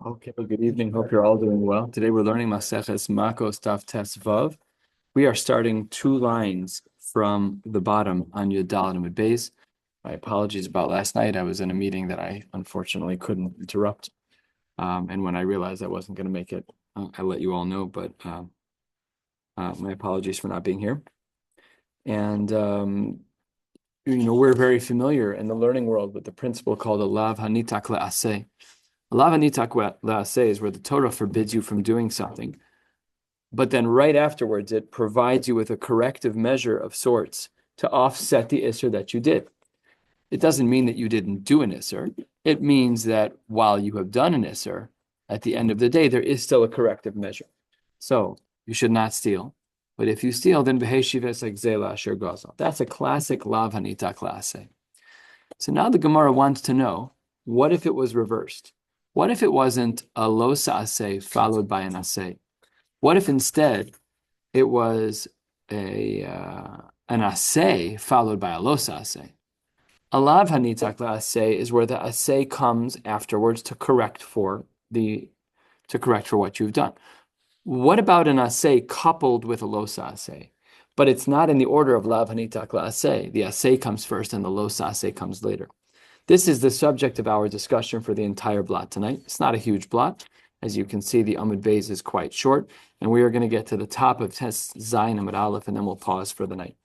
Okay, well, good evening. Hope you're all doing well. Today we're learning Maseches Makkos Daf Tes Vav. We are starting two lines from the bottom on Yud Daled Amud Beis. My apologies about last night. I was in a meeting that I unfortunately couldn't interrupt. And when I realized I wasn't going to make it, I let you all know. But my apologies for not being here. And we're very familiar in the learning world with the principle called a lav hanitak le'aseh. A lav hanitak le'aseh is where the Torah forbids you from doing something, but then right afterwards it provides you with a corrective measure of sorts to offset the isser that you did. It doesn't mean that you didn't do an isser. It means that while you have done an isser, at the end of the day, there is still a corrective measure. So you should not steal. But if you steal, then beheshives like zela asher gazel. That's a classic lav hanita klase. So now the Gemara wants to know, what if it was reversed? What if it wasn't a lo sa'aseh followed by an aseh? What if instead it was an aseh followed by a lo sa'aseh? A lav hanitak la'aseh is where the aseh comes afterwards to correct for what you've done. What about an aseh coupled with a losa aseh? But it's not in the order of lav hanitak la'aseh. The aseh comes first and the losa aseh comes later. This is the subject of our discussion for the entire blot tonight. It's not a huge blot. As you can see, the Amud Beis is quite short, and we are going to get to the top of Tes Zayin Amud Aleph, and then we'll pause for the night.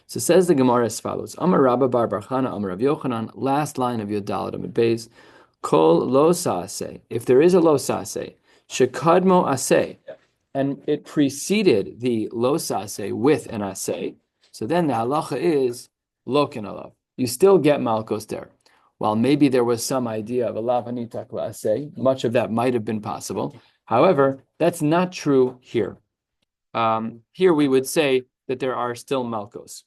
So says the Gemara as follows: Amar Rabba bar bar Chana, Amar Rav Yochanan, last line of Yud Daled Amud Beis, Kol lo sa'aseh. If there is a lo sa'aseh, shekadmo aseh, and it preceded the lo sa'aseh with an aseh, so then the halacha is lokin alav. You still get Makkos there. While maybe there was some idea of a lav hanitak la'aseh, much of that might have been possible. However, that's not true here. Here we would say that there are still Makkos.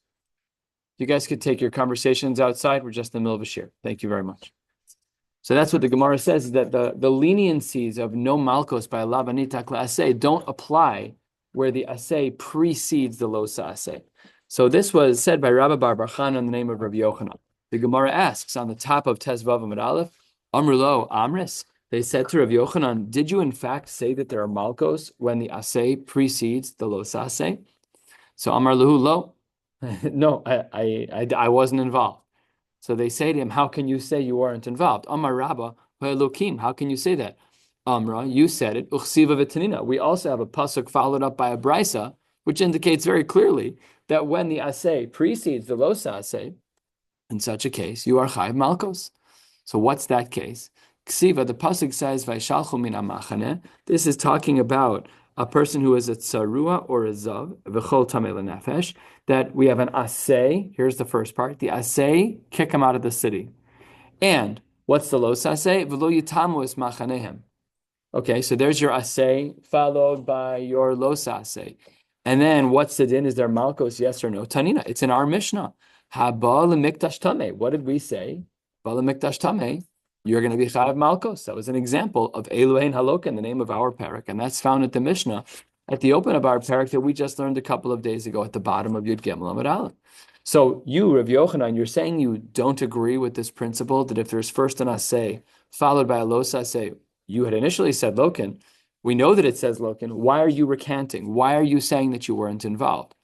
You guys could take your conversations outside. We're just in the middle of a shiur. Thank you very much. So that's what the Gemara says, is that the leniencies of no Makkos by lav hanitak la'aseh don't apply where the aseh precedes the lo sa'aseh. So this was said by Rabbi bar bar Chana in the name of Rabbi Yochanan. The Gemara asks on the top of Tes Vav Amud Aleph, Amrulo Amris. They said to Rabbi Yochanan, did you in fact say that there are Makkos when the aseh precedes the lo sa'aseh? So Amar Lahu lo. No, I wasn't involved. So they say to him, how can you say you weren't involved? Amar Rabba, Elokim, how can you say that? Amra, you said it. Uchsiva v'tanina. We also have a pasuk followed up by a brisa, which indicates very clearly that when the aseh precedes the lo sa'aseh, in such a case, you are chayiv Makkos. So what's that case? Ksiva, the pasuk says, Vaishalchu min amachane. This is talking about a person who is a tsarua or a zav, v'chol tamei lenefesh, that we have an aseh. Here's the first part. The aseh, kick him out of the city. And what's the lo sa'aseh? V'lo yitamu es machanehem. Okay, so there's your aseh followed by your lo sa'aseh. And then what's the din? Is there Makkos, yes or no? Tanina, it's in our Mishnah. Haba l'mikdash tameh. What did we say? Ba l'mikdash tameh. You're going to be chayav Makkos. That was an example of Elohein Halok in the name of our parak, and that's found at the Mishnah at the open of our parak that we just learned a couple of days ago at the bottom of Yud Gimel Amud Aleph. So you, Rav Yochanan, you're saying you don't agree with this principle that if there's first an aseh followed by a lo sa'aseh, you had initially said lokin. We know that it says lokin. Why are you recanting? Why are you saying that you weren't involved?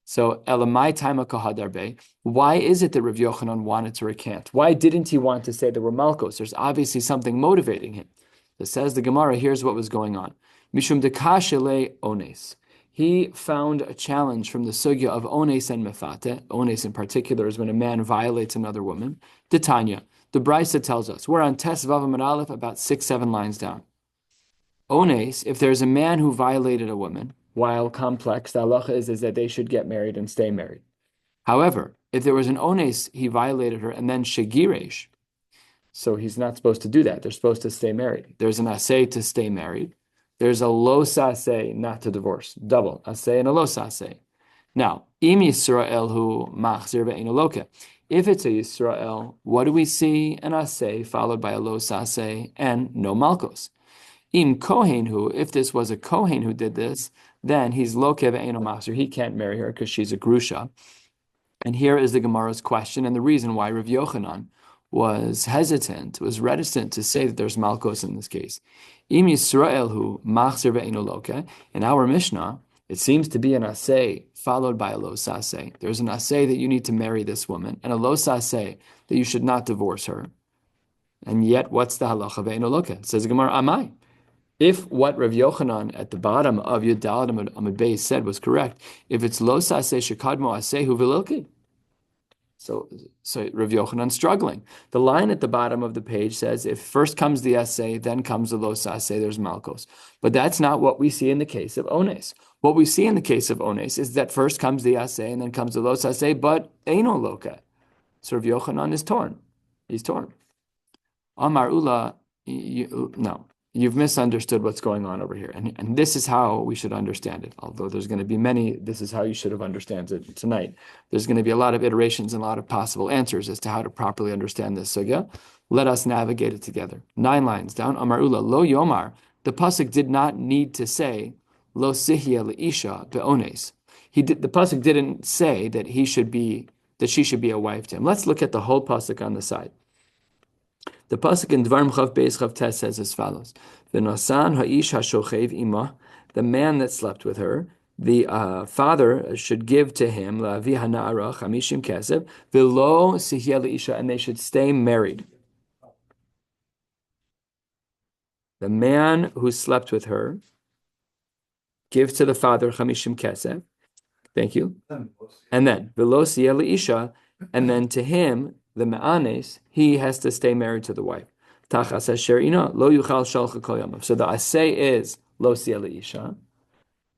So, Elamai Taima Kahadarbe, why is it that Rav Yochanan wanted to recant? Why didn't he want to say there were Makkos? There's obviously something motivating him. So says the Gemara, here's what was going on. Mishum dekashele ones. He found a challenge from the sugya of ones and mefate. Ones in particular is when a man violates another woman. Tanya, the Brisa tells us, we're on Tes Vav Amud Aleph, about 6-7 lines down. Ones, if there's a man who violated a woman, while complex, the halacha is that they should get married and stay married. However, if there was an ones, he violated her, and then shegiresh, so he's not supposed to do that. They're supposed to stay married. There's an aseh to stay married. There's a lo sa'aseh not to divorce. Double, aseh and a lo sa'aseh. Now, im Yisrael hu machzir ve'ein aloke. If it's a Yisrael, what do we see? An aseh followed by a lo sa'aseh and no Makkos. Im kohen hu, if this was a kohen who did this, then he's loke ve'eino machzir. He can't marry her because she's a grusha. And here is the Gemara's question and the reason why Rav Yochanan was hesitant, was reticent to say that there's Malkos in this case. Im Yisrael hu machzir ve'eino loke. In our Mishnah, it seems to be an asay followed by a lo saseh. There's an asay that you need to marry this woman, and a lo saseh that you should not divorce her. And yet, what's the halacha ve'eino loke? It says Gemara, Amai. If what Rav Yochanan at the bottom of Yud Daled Amud Beis said was correct, if it's lo saseh shekadmo asehu v'lilki, so Rav Yochanan's struggling. The line at the bottom of the page says, if first comes the assay, then comes the lo saseh, there's Malkos. But that's not what we see in the case of Ones. What we see in the case of Ones is that first comes the assay and then comes the lo saseh, but eino loka. So Rav Yochanan is torn. He's torn. Amar Ula, no. You've misunderstood what's going on over here. And this is how we should understand it. Although there's going to be many, this is how you should have understood it tonight. There's going to be a lot of iterations and a lot of possible answers as to how to properly understand this sugya. Let us navigate it together. 9 lines down. Amar Ula, lo yomar. The pasuk did not need to say, lo sihya leisha be'ones. The pasuk didn't say that she should be a wife to him. Let's look at the whole pasuk on the side. The pasuk in Dvarim Chav Beis Chav Tes says as follows: V'nasan ha'ish hashochev ima, the man that slept with her, the father should give to him la'avi hana'ara chamishim kesef v'lo sihya leisha, and they should stay married. The man who slept with her gives to the father chamishim kesef. Thank you. And then v'lo sihya leisha, and then to him, the ma'anes, he has to stay married to the wife. Tachas asher ina lo yuchal shalcha kol yamav. So the asay is lo siyah leisha,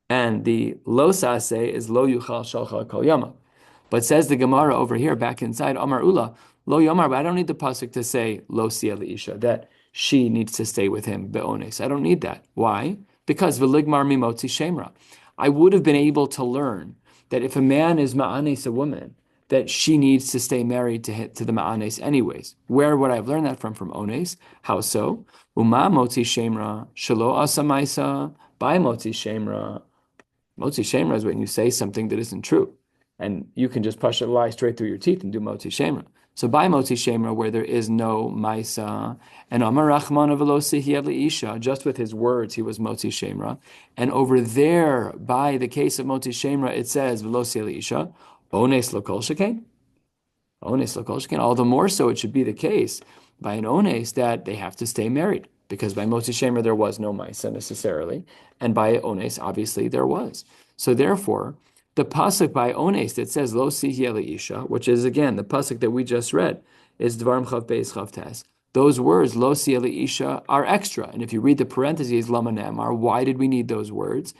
and the lo saseh is lo yuchal shalcha kol yamav. But says the Gemara over here, back inside, Amar Ula, lo yomar, but I don't need the pasuk to say lo siyah leisha, that she needs to stay with him be'ones. I don't need that. Why? Because v'ligmar mimotzi shemra. I would have been able to learn that if a man is ma'anes a woman, that she needs to stay married to the ma'anes anyways. Where would I have learned that from? From ones. How so? Uma motzi shemra shelo asa maisa by motzi shemra. Motzi shemra is when you say something that isn't true, and you can just push a lie straight through your teeth and do motzi shemra. So by motzi shemra, where there is no maisa, and Amar Rachmana v'lo sihya leisha, just with his words he was motzi shemra, and over there by the case of motzi shemra it says v'lo sihya leisha. Ones lokol shekain. Ones lokol shekain. All the more so it should be the case by an ones that they have to stay married, because by motzi shemra there was no maisa necessarily, and by ones obviously there was. So therefore, the pasuk by ones that says lo sihya leisha, which is again the pasuk that we just read, is Dvarim Chav Beis Chav Tes. Those words lo sihya leisha are extra, and if you read the parentheses lama nemar, why did we need those words?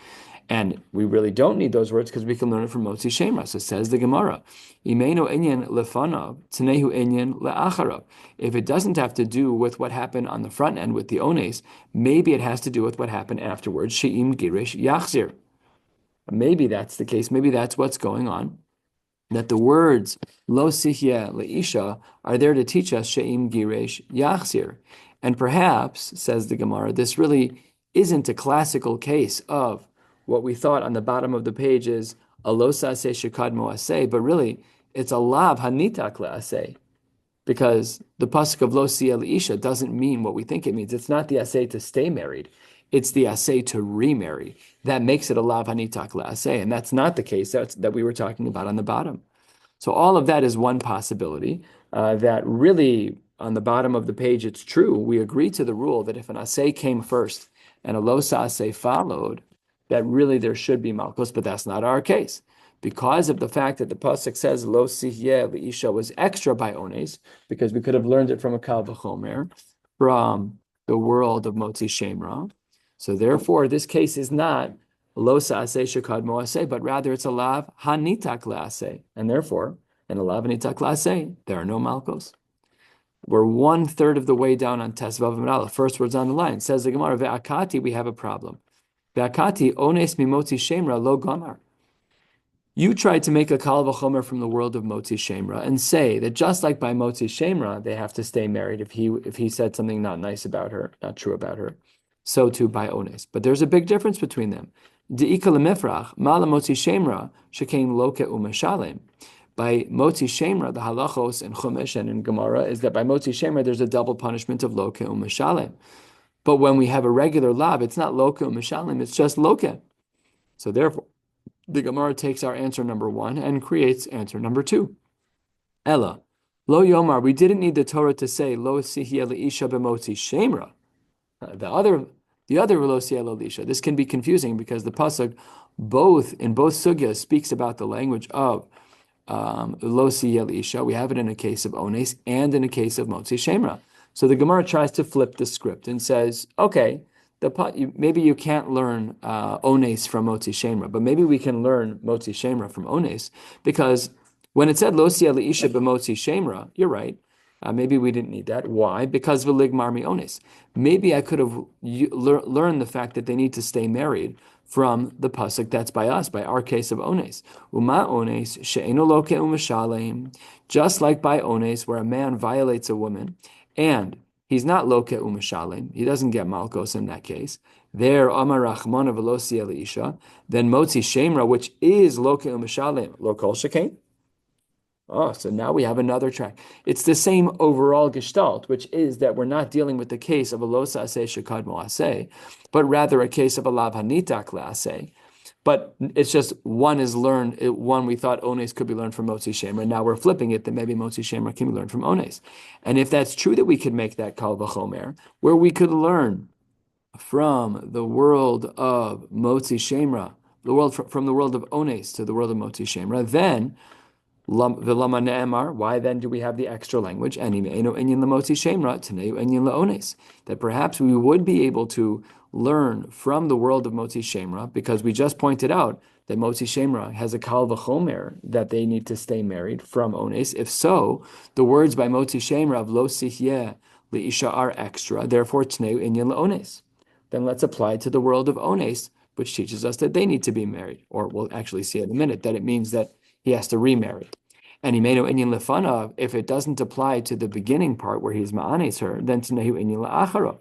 And we really don't need those words because we can learn it from Motzi Shemra. So says the Gemara, Imeinu inyan lefanav, tnehu inyan le'acharav. If it doesn't have to do with what happened on the front end with the ones, maybe it has to do with what happened afterwards. She'im girish yachzir. Maybe that's the case. Maybe that's what's going on. That the words lo sihya leisha are there to teach us she'im girish yachzir. And perhaps, says the Gemara, this really isn't a classical case of what we thought on the bottom of the page is a lo saseh shekadmo aseh, but really it's a lav hanitak le'aseh, because the pasuk of lo siyah leisha doesn't mean what we think it means. It's not the aseh to stay married, it's the aseh to remarry. That makes it a lav hanitak le'aseh, and that's not the case that we were talking about on the bottom. So all of that is one possibility, that really on the bottom of the page it's true. We agree to the rule that if an aseh came first and a lo saseh followed, that really there should be Malkos, but that's not our case. Because of the fact that the pasuk says lo sihye leisha was extra by ones, because we could have learned it from a kal v'chomer, from the world of motzi shemra. So therefore, this case is not lo sa'aseh shekadmo aseh, but rather it's a lav hanitak le'aseh. And therefore, in a lav hanitak le'aseh, there are no Malkos. We're 1/3 of the way down on Tesvav Aleph. First words on the line. Says the Gemara, ve'akati, we have a problem. Ve'akati ones mimotzi shemra lo gamar. You tried to make a kal v'chomer from the world of motzi shemra and say that just like by motzi shemra they have to stay married if he said something not nice about her, not true about her, so too by ones. But there's a big difference between them. De'ika lemifrach mala motzi shemra shekain loke u'mashalem. By Motzi Shemra, the halachos in Chumash and in Gemara is that by Motzi Shemra, there's a double punishment of loke u'mishalem. But when we have a regular lav, it's not loke u'mishalem, it's just loke. So therefore, the Gemara takes our answer number one and creates answer number two. Ella, lo yomar, we didn't need the Torah to say lo sihya leisha b'motzi shemra. The other lo sihya leisha. This can be confusing because the pasuk in both sugyas speaks about the language of lo sihya leisha. We have it in a case of ones and in a case of motzi shemra. So the Gemara tries to flip the script and says, okay, maybe you can't learn ones from motzi shemra, but maybe we can learn motzi shemra from ones, because when it said lo siyah leisha b'motzi shemra, you're right. Maybe we didn't need that. Why? Because v'ligmar mi ones. Maybe I could have learned the fact that they need to stay married from the pasuk that's by us, by our case of ones. Uma ones she'eno loke u'mishalem. Just like by ones, where a man violates a woman, and he's not loke u'mishalem, he doesn't get malkos in that case. There, amar rachmana v'lo siyah leisha. Then motzi shemra, which is loke u'mishalem, lo kol shekain. Oh, so now we have another track. It's the same overall gestalt, which is that we're not dealing with the case of a lo sa'aseh shekadmo aseh, but rather a case of a lav hanitak la'aseh. But it's just one is learned, one we thought ones could be learned from motzi shemra. Now we're flipping it that maybe motzi shemra can be learned from ones. And if that's true that we could make that kal v'chomer, where we could learn from the world of motzi shemra, from the world of ones to the world of motzi shemra, then why then do we have the extra language? That perhaps we would be able to learn from the world of Motzi Shemra, because we just pointed out that Motzi Shemra has a kal v'chomer that they need to stay married from ones. If so, the words by Motzi Shemra of lo sihyeh leisha are extra, therefore tneu inyan leones. Then let's apply it to the world of ones, which teaches us that they need to be married, or we'll actually see in a minute that it means that he has to remarry. And Imenu Inyan Lefanav, if it doesn't apply to the beginning part where he's Ma'anes her, then Tnehu Inyan La'acharav.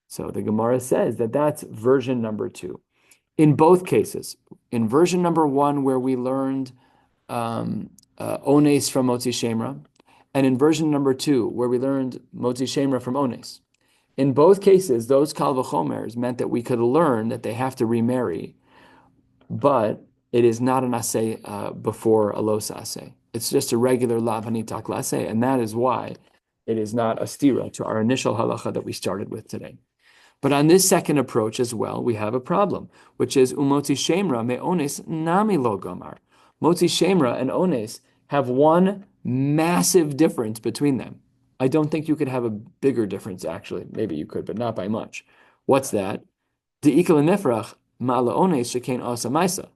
So the Gemara says that that's version number two. In both cases, in version number one, where we learned ones from Motzi Shemra, and in version number two, where we learned Motzi Shemra from ones. In both cases, those kal v'chomers meant that we could learn that they have to remarry, but it is not an aseh before a los aseh. It's just a regular lav hanitak aseh, and that is why it is not a stira to our initial halacha that we started with today. But on this second approach as well, we have a problem, which is umotzi shemra me ones nami lo gomar. Motzi shemra and ones have one massive difference between them. I don't think you could have a bigger difference, actually. Maybe you could, but not by much. What's that? De'ikal nefrach ma'ala ones shekain asa maisa.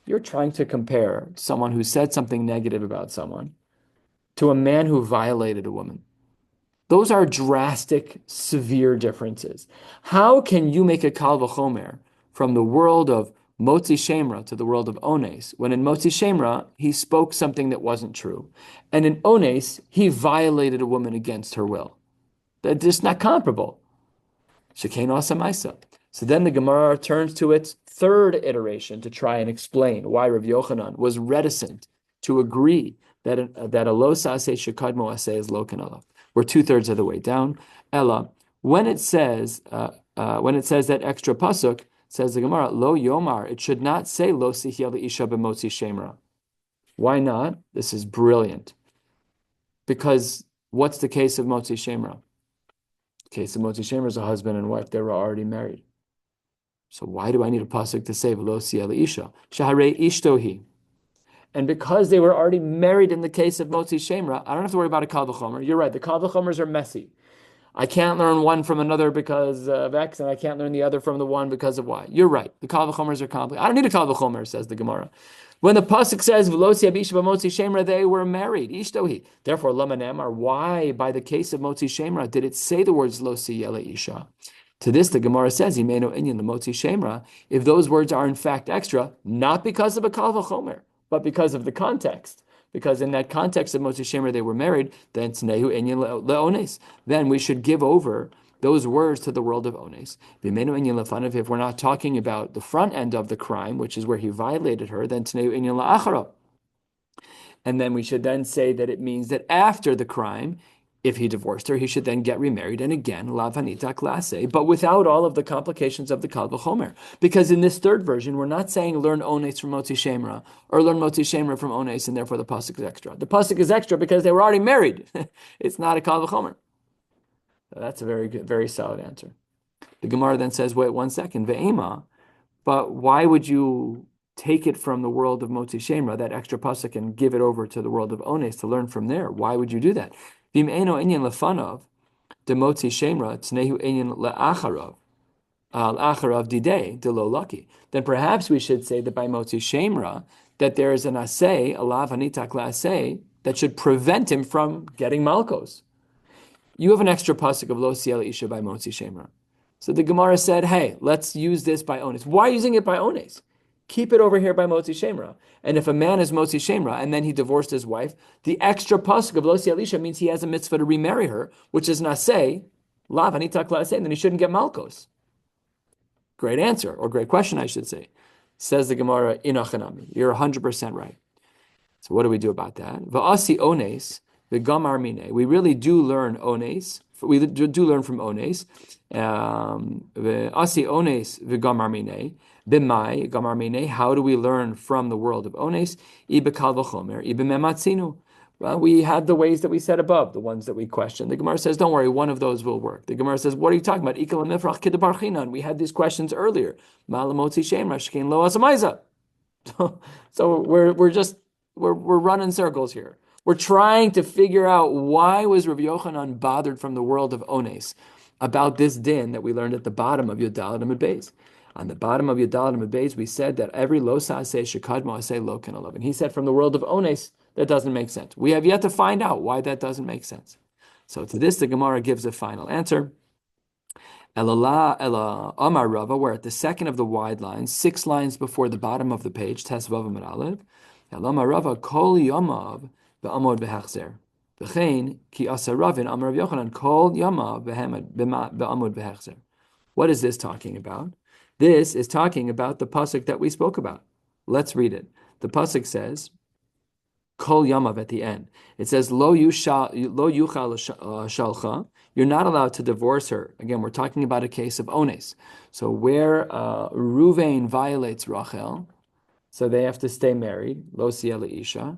You're trying to compare someone who said something negative about someone to a man who violated a woman. Those are drastic, severe differences. How can you make a kal v'chomer from the world of Motzi Shemra to the world of ones, when in Motzi Shemra, he spoke something that wasn't true, and in ones, he violated a woman against her will? That's just not comparable. Shekain asa maisa. So then the Gemara turns to its third iteration to try and explain why Rav Yochanan was reticent to agree that a lo sa'aseh shekadmo aseh is lo kanala. We're 2/3 of the way down. Ella, when it says that extra pasuk, says the Gemara, lo yomar, it should not say lo sihya leisha b'motzi shemra. Why not? This is brilliant. Because what's the case of motzi shemra? The case of motzi shemra is a husband and wife. They were already married. So why do I need a pasuk to say v'lo siyah leisha? Shaharei ishtohi. And because they were already married in the case of motzi shemra, I don't have to worry about a kal v'chomer. You're right. The kal v'chomers are messy. I can't learn one from another because of X, and I can't learn the other from the one because of Y. You're right. The kal v'chomers are complicated. I don't need a kal v'chomer, says the Gemara. When the pasuk says v'lo siyah b'isha b'motzi shemra, they were married. Ishtohi. Therefore, lama nemar. Why, by the case of motzi shemra, did it say the words lo siyah leisha? To this, the Gemara says, "Imeno inyan the motzi shemra." If those words are in fact extra, not because of a kal v'chomer, but because of the context. Because in that context of Motzi Shemra, they were married, then Tnehu Inyan Leones. Then we should give over those words to the world of Ones. If we're not talking about the front end of the crime, which is where he violated her, then Tnehu Inyan La'achara. And then we should then say that it means that after the crime, if he divorced her, he should then get remarried. And again, lav hanita klase, but without all of the complications of the kal v'chomer. Because in this third version, we're not saying learn ones from motzi shemra or learn motzi shemra from ones, and therefore the pasuk is extra. The pasuk is extra because they were already married. It's not a kal v'chomer. So that's a very good, very solid answer. The Gemara then says, wait 1 second, ve'ema, but why would you take it from the world of motzi shemra, that extra pasuk, and give it over to the world of ones to learn from there? Why would you do that? V'im eno inyan lefanav, de motzi shemra, tznehu inyan le'acharav, al-acharav didei, de lo lucky. Then perhaps we should say that by motzi shemra, that there is an asay, a lav hanitak la'asay, that should prevent him from getting malkos. You have an extra pasuk of lo siel isha by motzi shemra. So the Gemara said, hey, let's use this by ones. Why using it by ones? Keep it over here by motzi shemra. And if a man is motzi shemra and then he divorced his wife, the extra pasuk of lo siel isha means he has a mitzvah to remarry her, which is naseh, lav hanitak la'aseh, and then he shouldn't get malkos. Great answer, or great question, I should say. Says the Gemara, inachanami. You're 100% right. So what do we do about that? Va'asi ones, v'gamar mine. We really do learn ones. We do learn from ones. V'asi ones v'gamar mine. B'mai gamar mine. How do we learn from the world of ones? Ibe kal v'chomer, ibe mematzinu. Well, we had the ways that we said above, the ones that we questioned. The Gemara says, don't worry, one of those will work. The Gemara says, what are you talking about? Ikal mifrach kidabar chinan. We had these questions earlier. Malamotzi shemra shkein lo asamaiza. So we're running circles here. We're trying to figure out why was Rabbi Yochanan bothered from the world of ones about this din that we learned at the bottom of Yudalad Amud Beis. On the bottom of Yudalad Amud Beis, we said that every lo sa'aseh shekadmo aseh lo kan alav. And he said from the world of ones, that doesn't make sense. We have yet to find out why that doesn't make sense. So to this, the Gemara gives a final answer. Ela Amar Rava, we're at the second of the wide lines, 6 lines before the bottom of the page, Tes Vav Amud Aleph. Ela Amar Rava, Kol Yamav be'amod behachzer. V'chein ki asa Ravin Amar Rav Yochanan, Kol Yamav be'amod behachzer. What is this talking about? This is talking about the pasuk that we spoke about. Let's read it. The pasuk says, Kol Yamav at the end. It says, Lo yuchal shalcha. You're not allowed to divorce her. Again, we're talking about a case of ones. So where Ruvain violates Rachel, so they have to stay married. Lo siel isha.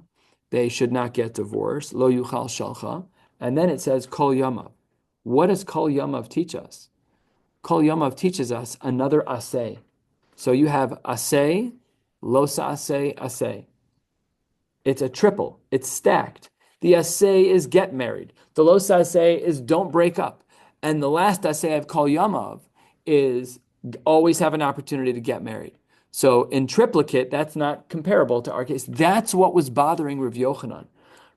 They should not get divorced. Lo yuchal shalcha. And then it says Kol Yamav. What does Kol Yamav teach us? Kol Yamav teaches us another asay. So you have asay, lo sa'asay, asay. It's a triple. It's stacked. The asay is get married. The lo sa'asay is don't break up. And the last asay of Kol Yamav is always have an opportunity to get married. So in triplicate, that's not comparable to our case. That's what was bothering Rav Yochanan.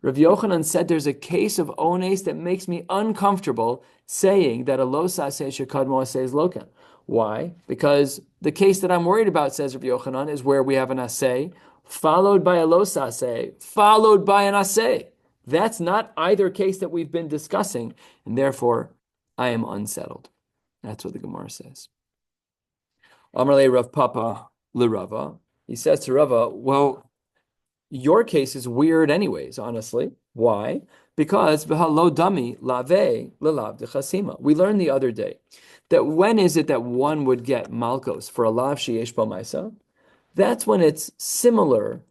Rav Yochanan said there's a case of ones that makes me uncomfortable saying that a lo sa'aseh shekadmo aseh is lokan. Why? Because the case that I'm worried about, says Rav Yochanan, is where we have an aseh followed by a lo sa'aseh, followed by an aseh. That's not either case that we've been discussing, and therefore I am unsettled. That's what the Gemara says. Amarle Rav Papa LeRava. He says to Rava, well, your case is weird anyways, honestly. Why? Because v'halo dami lave lelav dechasima. We learned the other day that when is it that one would get malkos for a lav sheyesh bo maisa? That's when it's similar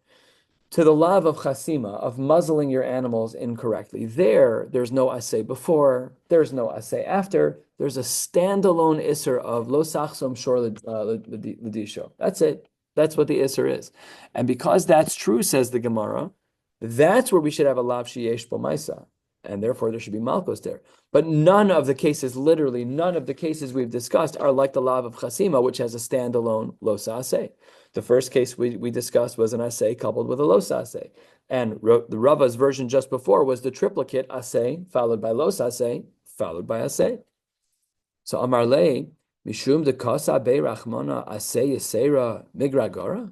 to the lav of chasima, of muzzling your animals incorrectly. There's no asay before, there's no asay after, there's a standalone isser of lo sachsom shor l'disho. That's it. That's what the isser is. And because that's true, says the Gemara, that's where we should have a lav sheyesh bo maisa. And therefore there should be malkos there. But none of the cases, literally none of the cases we've discussed are like the lav of chasima, which has a standalone lo sa'aseh. The first case we discussed was an asay coupled with a lo sa'aseh. And the Rava's version just before was the triplicate asay followed by lo sa'aseh, followed by asay. So Amar Lei, Mishum de Kasa Be Rachmana Asay Yisera Migragora?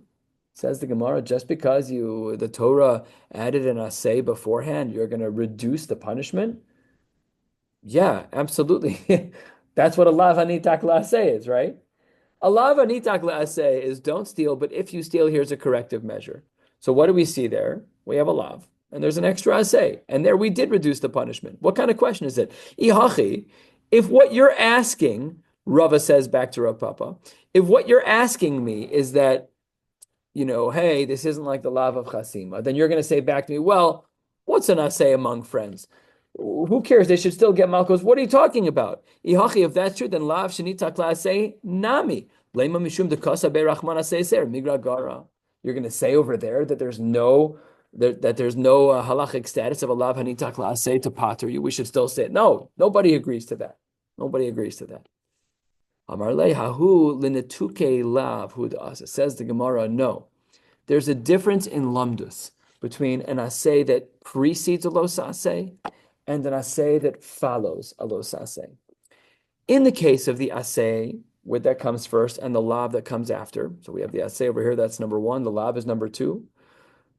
Says the Gemara, just because the Torah added an asay beforehand, you're going to reduce the punishment? Yeah, absolutely. That's what a lav hanitak la'aseh is, right? A lav hanitak la'aseh is don't steal, but if you steal, here's a corrective measure. So what do we see there? We have a lav. and there's an extra asay, and there we did reduce the punishment. What kind of question is it? Ihachi, if what you're asking, Rava says back to Rav Papa, if what you're asking me is that, hey, this isn't like the lav of chasima, then you're going to say back to me, well, what's an asay among friends? Who cares? They should still get malchus. What are you talking about? Ihachi, if that's true, then lav shenita klasei nami. Lema mishum dekasa berachman asay ser migra gara. You're going to say over there that there's no halachic status of a lav hanita klasei to pater you. We should still say it. No, nobody agrees to that. Nobody agrees to that. Amar le hahu linetuke lav hudas. Says the Gemara, no. There's a difference in lamdus between an asay that precedes a los asay and an asay that follows a los asay. In the case of the asay, where that comes first, and the lav that comes after, so we have the asay over here, that's number one, the lav is number two.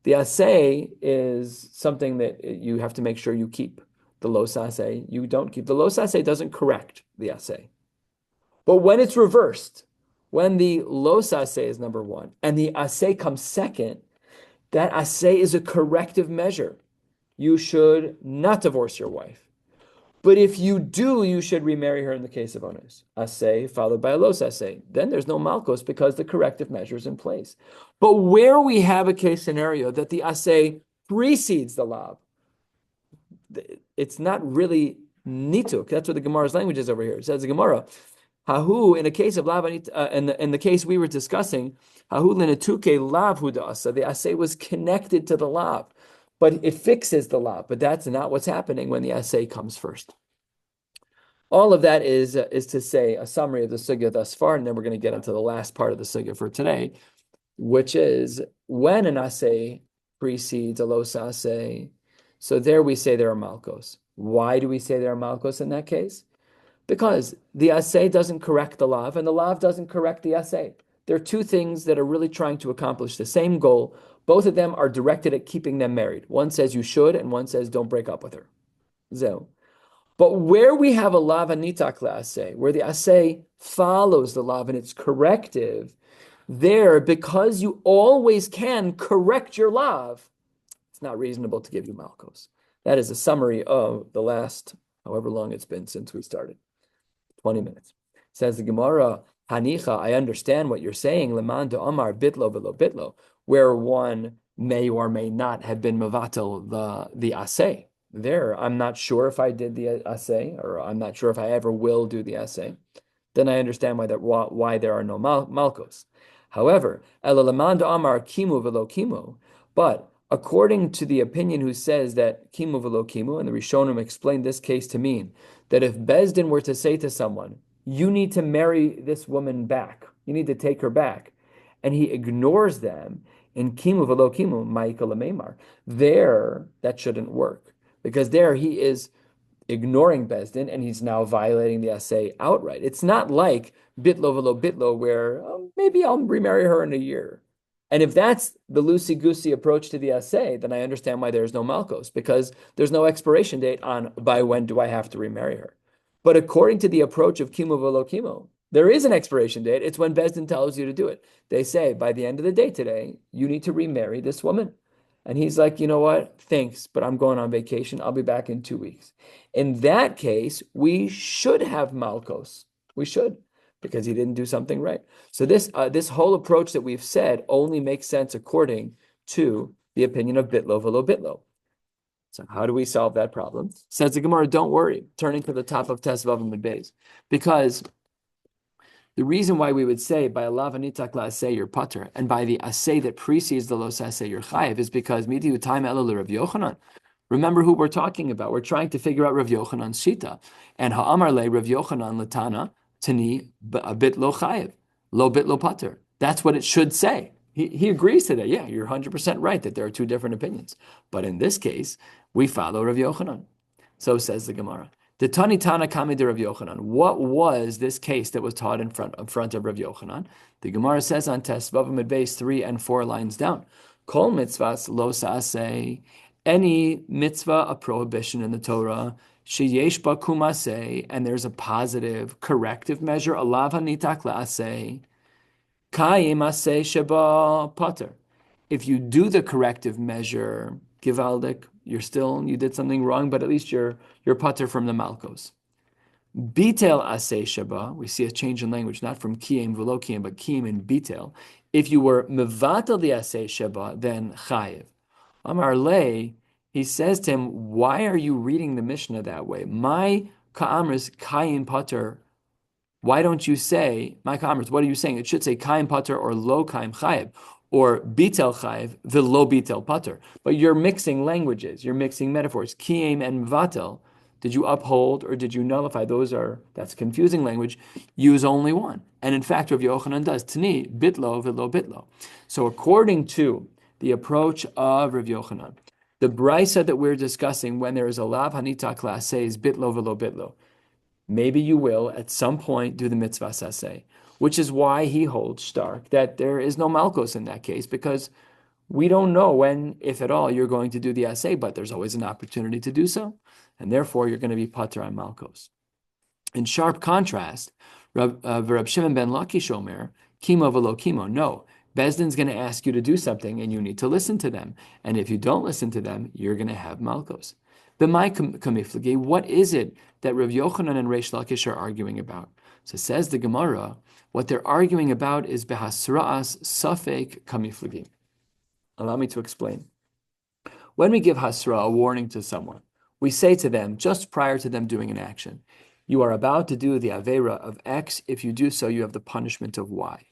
The asay is something that you have to make sure you keep. The los asay, you don't keep. The los asay doesn't correct the asay. But when it's reversed, when the los asay is number one and the asay comes second, that asay is a corrective measure. You should not divorce your wife. But if you do, you should remarry her in the case of onus. Asay followed by a los asay. Then there's no malchus because the corrective measure is in place. But where we have a case scenario that the asay precedes the lav, it's not really nituk. That's what the Gemara's language is over here. It says the Gemara, hahu, in a case of lav, in the case we were discussing, hahu linatuke lav hudasa, the asay was connected to the lav, but it fixes the lav. But that's not what's happening when the asay comes first. All of that is to say a summary of the sugya thus far, and then we're going to get into the last part of the sugya for today, which is when an asay precedes a los asay. So there we say there are malchos. Why do we say there are malchos in that case? Because the asay doesn't correct the lav, and the lav doesn't correct the asay. There are two things that are really trying to accomplish the same goal. Both of them are directed at keeping them married. One says you should, and one says don't break up with her. Zeo. But where we have a lav anitak asay, where the asay follows the lav and it's corrective, there, because you always can correct your lav, it's not reasonable to give you malchos. That is a summary of the last, however long it's been since we started. 20 minutes. Says the Gemara, Hanicha, I understand what you're saying, Leman de Amar bitlo velo bitlo, where one may or may not have been mevatel the asay. There, I'm not sure if I did the asay, or I'm not sure if I ever will do the asay. Then I understand why there are no malchos. However, Ela de Amar kimu velo kimu, but according to the opinion who says that kimu velo kimu, and the Rishonim explained this case to mean that if Bezdin were to say to someone, you need to marry this woman back, you need to take her back, and he ignores them in kimu velo kimu, ma'ikal meimar, there that shouldn't work, because there he is ignoring Bezdin and he's now violating the asay outright. It's not like bitlo velo bitlo where maybe I'll remarry her in a year. And if that's the loosey-goosey approach to the asay, then I understand why there's no malchos, because there's no expiration date on by when do I have to remarry her. But according to the approach of kimu velo kimu, there is an expiration date. It's when Bezdin tells you to do it. They say, by the end of the day today, you need to remarry this woman. And he's like, you know what? Thanks, but I'm going on vacation. I'll be back in 2 weeks. In that case, we should have malchos. We should, because he didn't do something right. So this whole approach that we've said only makes sense according to the opinion of bitlo velo bitlo. So how do we solve that problem? Says the Gemara, don't worry, turning to the top of Tesvav and Beis, because the reason why we would say by a lav anitak la'aseh you're pater, and by the aseh that precedes the los aseh you're chayiv, is because midiu time elul Rav Yochanan. Remember who we're talking about. We're trying to figure out Rav Yochanan's shita, and ha'amar le Rav Yochanan latana tani a bit lo chayiv, lo bit lo pater. That's what it should say. He agrees to that. Yeah, you're 100% right that there are two different opinions. But in this case, we follow Rav Yochanan. So says the Gemara. The Tani Tana Kami de Rav Yochanan. What was this case that was taught in front of Rav Yochanan? The Gemara says on Tesvav Beis 3 and 4 lines down. Kol mitzvahs lo sa'aseh. Any mitzvah, a prohibition in the Torah, sheyesh ba kumaseh, and there's a positive corrective measure, alav hanitak la'aseh. If you do the corrective measure, Givaldik, you did something wrong, but at least you're pater from the Makkos. Bitel asay shaba, we see a change in language, not from kiyim velo kiyim, but kiyim and bitel. If you were mevatel the asay shaba, then chayiv. Amar lei, he says to him, why are you reading the Mishnah that way? My ka'amris kayin pater. Why don't you say, my ka'amris, what are you saying? It should say kayin pater or lo kayin chayiv, or bitel chayiv, velo bitel pater. But you're mixing languages, you're mixing metaphors. Kiyim and mevatel. Did you uphold or did you nullify? That's confusing language. Use only one. And in fact, Rav Yochanan does. Tani, bitlo, velo, bitlo. So according to the approach of Rav Yochanan, the brisa that we're discussing when there is a lav hanita class says bitlo, velo, bitlo. Maybe you will at some point do the mitzvah saseh, which is why he holds stark that there is no malchus in that case, because we don't know when, if at all, you're going to do the asay, but there's always an opportunity to do so. And therefore, you're going to be pater on Malkos. In sharp contrast, Rab Shimon ben Lakish Omer, kimo velo kimo. No, Bezdin's going to ask you to do something, and you need to listen to them. And if you don't listen to them, you're going to have Malkos. B'mai kamiflagi, what is it that Rav Yochanan and Reish Lakish are arguing about? So says the Gemara, what they're arguing about is behasra'as safek kamiflagi. Allow me to explain. When we give hasra, a warning to someone, we say to them, just prior to them doing an action, you are about to do the avera of X. If you do so, you have the punishment of Y.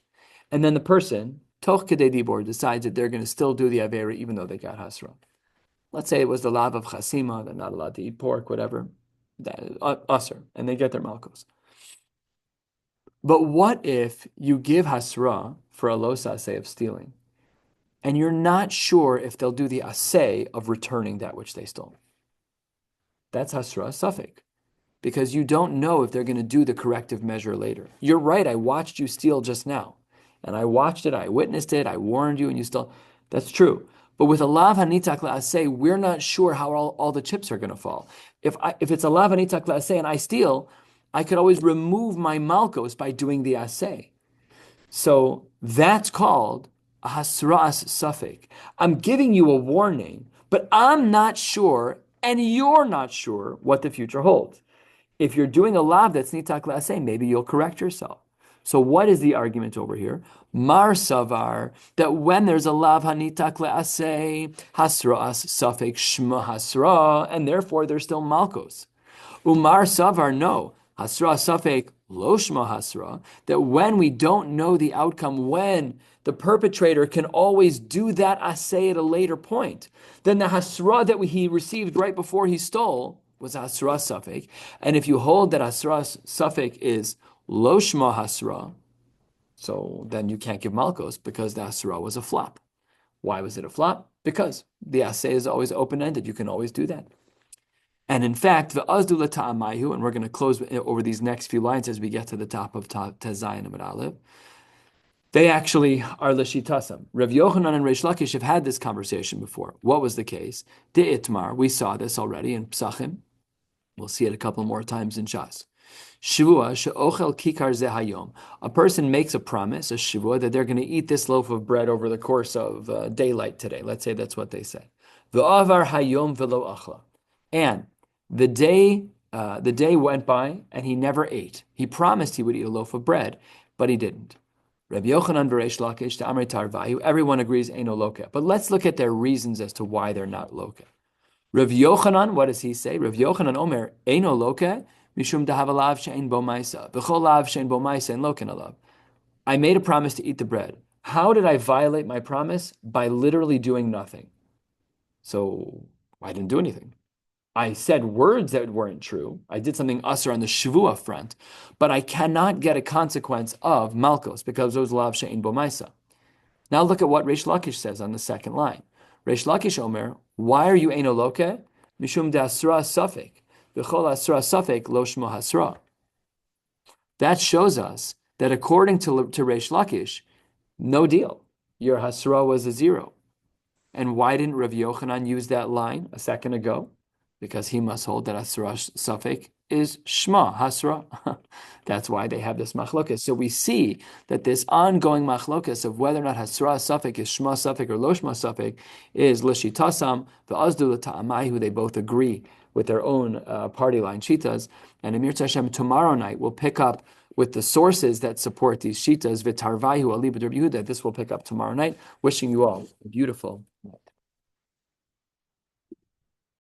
And then the person, toch kedei dibor, decides that they're going to still do the avera even though they got hasra. Let's say it was the lav of chasima, they're not allowed to eat pork, whatever, usher, and they get their malchus. But what if you give hasra for a los aseh of stealing, and you're not sure if they'll do the aseh of returning that which they stole? That's hasra safek, because you don't know if they're going to do the corrective measure later. You're right, I watched you steal just now, and I watched it, I witnessed it, I warned you, and you still. That's true. But with a lav hanitak la'aseh, we're not sure how all the chips are going to fall. If it's a lav hanitak la'aseh and I steal, I could always remove my malchus by doing the aseh. So that's called a hasras safek. I'm giving you a warning, but I'm not sure, and you're not sure what the future holds. If you're doing a lav that's nitak la'aseh, maybe you'll correct yourself. So what is the argument over here? Mar savar, that when there's a lav hanitak la'aseh, hasras safek shma hasra, and therefore there's still malchus. Umar savar, no, hasra safek lo shma hasra, that when we don't know the outcome, when the perpetrator can always do that aseh at a later point, then the hasra that he received right before he stole was hasra safek. And if you hold that hasra safek is lo shma hasra, so then you can't give malchus because the hasra was a flop. Why was it a flop? Because the aseh is always open-ended. You can always do that. And in fact, the azdu l'ta'amayu, and we're going to close over these next few lines as we get to the top of Tezayin Amud Aleph. They actually are l'shitasam. Rav Yochanan and Reish Lakish have had this conversation before. What was the case? De itmar, we saw this already in Psachim. We'll see it a couple more times in Shas. Shavua she'ochel kikar zehayom. A person makes a promise, a shavua, that they're going to eat this loaf of bread over the course of daylight today. Let's say that's what they say. V'avar hayom v'lo achla. And the day went by and he never ate. He promised he would eat a loaf of bread, but he didn't. Rabbi Yochanan v'Reish Lakish to Amrei Tarvayu. Everyone agrees eino loka. But let's look at their reasons as to why they're not loka. Rav Yochanan, what does he say? Rav Yochanan Omer eino loka mishum dahavalav she'en bo ma'isa v'chol lav she'en bo ma'isa en loken alav. I made a promise to eat the bread. How did I violate my promise? By literally doing nothing. So I didn't do anything. I said words that weren't true. I did something usher on the shavua front, but I cannot get a consequence of malchus because those lav she'en bo ma'isa. Now look at what Reish Lakish says on the second line. Reish Lakish Omer, why are you eino loke? Mishum d'asra safek. V'chol asra safek lo shmo hasra. That shows us that according to Reish Lakish, no deal. Your hasra was a zero. And why didn't Rav Yochanan use that line a second ago? Because he must hold that asra safek is shma hasra. That's why they have this machlokas. So we see that this ongoing machlokas of whether or not hasra safek is shma safek or lo shma safek is l'shitasam v'azdu l'ta'amayu. They both agree with their own party line shitas. And Amir Hashem, tomorrow night we'll pick up with the sources that support these shitas. V'tarvayu alibad Rabbi Yehuda. This will pick up tomorrow night. Wishing you all a beautiful night.